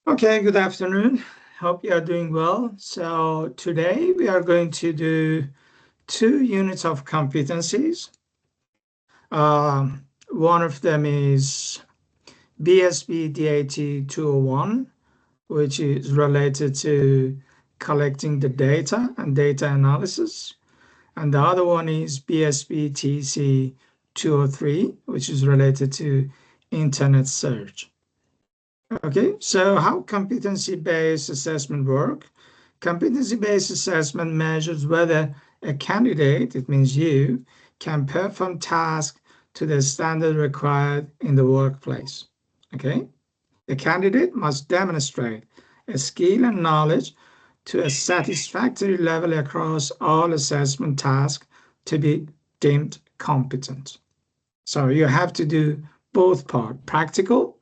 Okay, good afternoon. Hope you are doing well. So today we are going to do 2 units of competencies. One of them is BSBDAT201, which is related to collecting the data and data analysis. And the other one is BSBTC203, which is related to internet search. Okay, so how competency-based assessment work? Competency-based assessment measures whether a candidate, it means you, can perform tasks to the standard required in the workplace. Okay, the candidate must demonstrate a skill and knowledge to a satisfactory level across all assessment tasks to be deemed competent. So you have to do both part, practical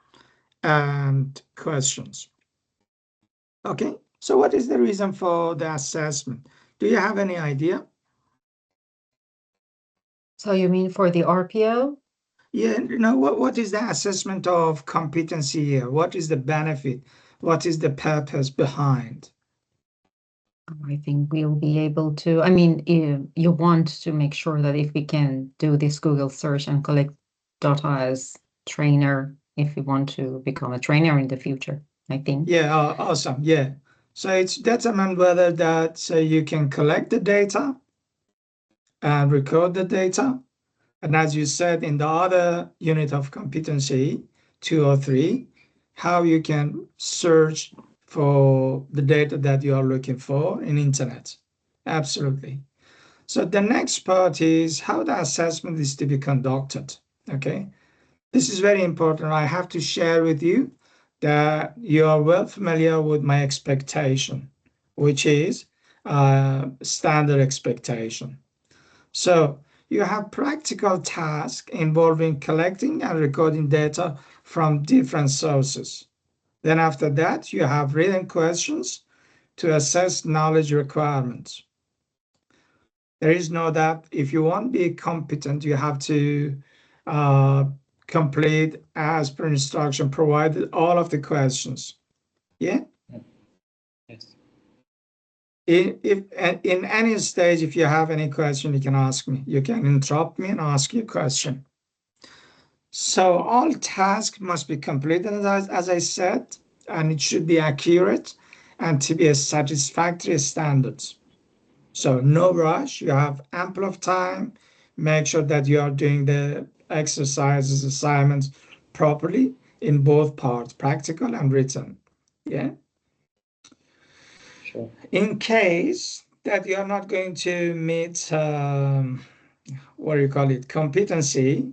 and questions. Okay, so what is the reason for the assessment? Do you have any idea? So you mean for the RPO? Yeah, what is the assessment of competency here? What is the benefit? What is the purpose behind? I think we'll be able to. I mean, you want to make sure that if we can do this Google search and collect data as trainer, if we want to become a trainer in the future, I think. Yeah, awesome. Yeah. So it's determined whether that so you can collect the data and record the data. And as you said in the other unit of competency, 203, how you can search for the data that you are looking for in internet. Absolutely. So the next part is how the assessment is to be conducted. Okay. This is very important. I have to share with you that you are well familiar with my expectation, which is standard expectation. So you have practical tasks involving collecting and recording data from different sources. Then after that, you have written questions to assess knowledge requirements. There is no doubt if you want to be competent, you have to uh, complete as per instruction provided all of the questions. Yeah. Yes. If in any stage, if you have any question, you can ask me. You can interrupt me and ask your question. So all tasks must be completed, as I said, and it should be accurate and to be a satisfactory standards. So no rush, you have ample of time. Make sure that you are doing the exercises, assignments properly in both parts, practical and written. Yeah. Sure. In case that you are not going to meet, what do you call it, competency,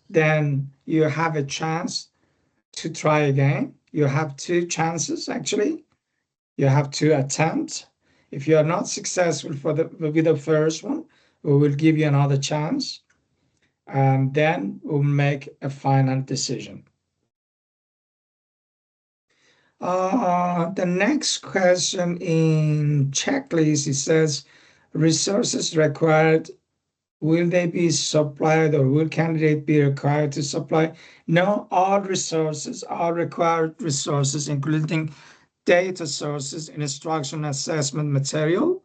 then you have a chance to try again. You have 2 chances actually. You have to attempt. If you are not successful with the first one, we will give you another chance, and then we'll make a final decision. The next question in checklist, it says resources required. Will they be supplied or will candidate be required to supply? No, all resources, all required resources, including data sources and instruction assessment material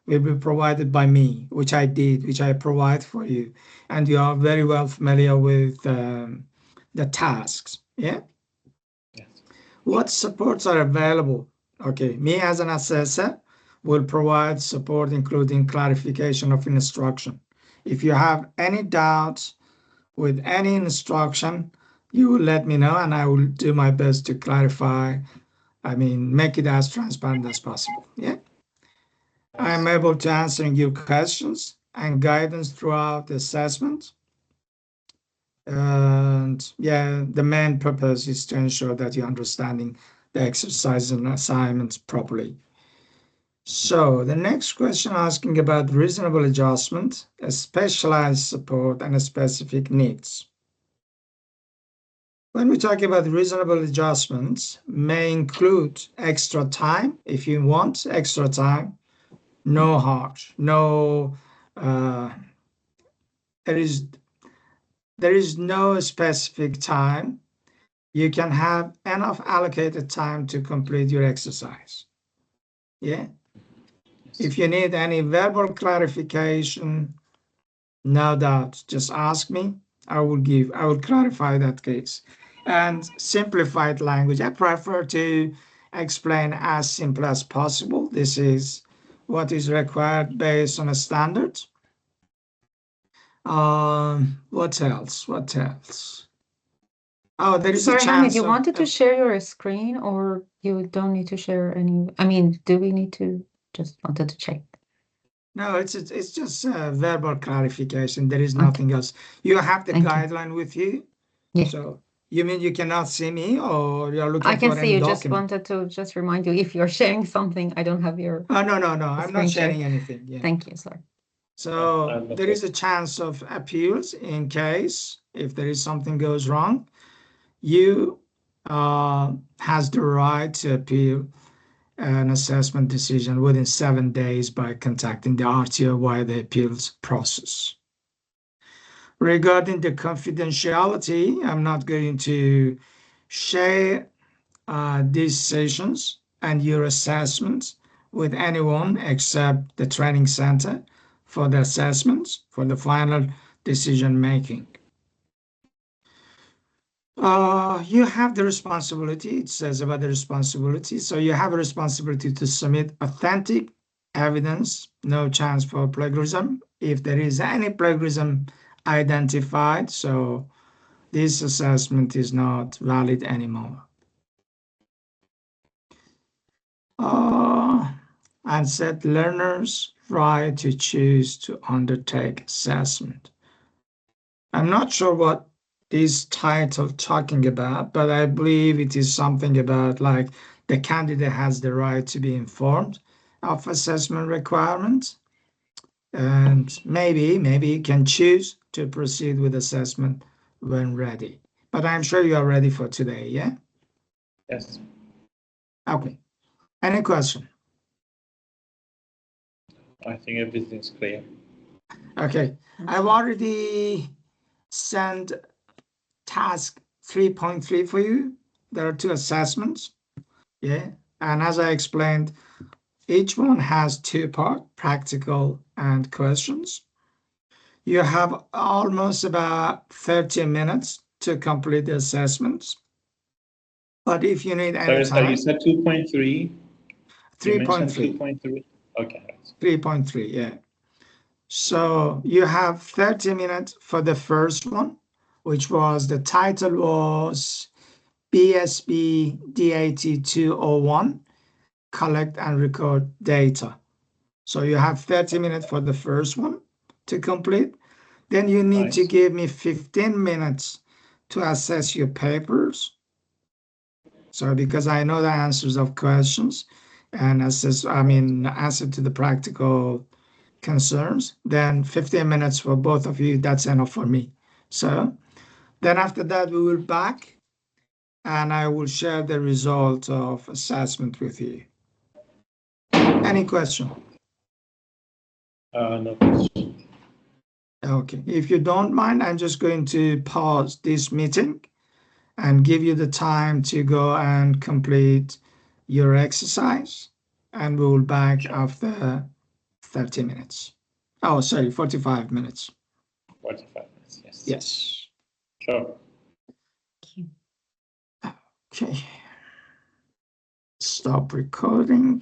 will be provided by me, which I did, which I provide for you. And you are very well familiar with the tasks. Yeah. Yes. What supports are available? Okay, me as an assessor will provide support, including clarification of instruction. If you have any doubts with any instruction, you will let me know and I will do my best to clarify. I mean, make it as transparent as possible. Yeah. I am able to answer your questions and guidance throughout the assessment. And yeah, the main purpose is to ensure that you're understanding the exercises and assignments properly. So the next question asking about reasonable adjustment, a specialized support, and a specific needs. When we talk about reasonable adjustments, may include extra time if you want extra time. No hard, no. Uh, there is no specific time you can have enough allocated time to complete your exercise. Yeah. If you need any verbal clarification, no doubt, just ask me. I will clarify that case. And simplified language, I prefer to explain as simple as possible. This is what is required based on a standard. What else? What else? Oh, there is a Sorry, Hamid, chance you of wanted to share your screen, or you don't need to share any? I mean, do we need to? Just wanted to check. No, it's just verbal clarification. There is Okay. nothing else. You have the Thank you. guideline with you. Yeah. So you mean you cannot see me, or you're looking I can for see any you. Just document? wanted to just remind you if you're sharing something, I don't have your Oh, no. I'm screen not share. sharing anything. Yeah. Thank you, sir. So there is a chance of appeals in case if there is something goes wrong. You has the right to appeal an assessment decision within 7 days by contacting the RTO via the appeals process. Regarding the confidentiality, I'm not going to share these sessions and your assessments with anyone except the training center for the assessments for the final decision making. You have the responsibility, it says about the responsibility. So you have a responsibility to submit authentic evidence, no chance for plagiarism. If there is any plagiarism identified, so this assessment is not valid anymore. And set learners right to choose to undertake assessment. I'm not sure what this title talking about, but I believe it is something about like the candidate has the right to be informed of assessment requirements, and maybe you can choose to proceed with assessment when ready. But I'm sure you are ready for today, yeah? Yes. Okay. Any question? I think everything's clear. Okay. I've already sent task 3.3 for you. There are 2 assessments. Yeah. And as I explained, each one has 2 parts, practical and questions. You have almost about 30 minutes to complete the assessments. But if you need any Sorry, you time, said 2.3? 3.3. 2.3. Okay. 3.3, yeah. So you have 30 minutes for the first one, which was the title was BSBDAT201, collect and record data. So you have 30 minutes for the first one to complete. Then you need to give me 15 minutes to assess your papers. So because I know the answers of questions and answer to the practical concerns, then 15 minutes for both of you, that's enough for me. So then after that, we will back and I will share the result of assessment with you. Any question? No question. Okay. If you don't mind, I'm just going to pause this meeting and give you the time to go and complete your exercise. And we will back after 30 minutes. Oh, sorry, 45 minutes. 45 minutes, yes. Yes. Sure. Okay. Stop recording.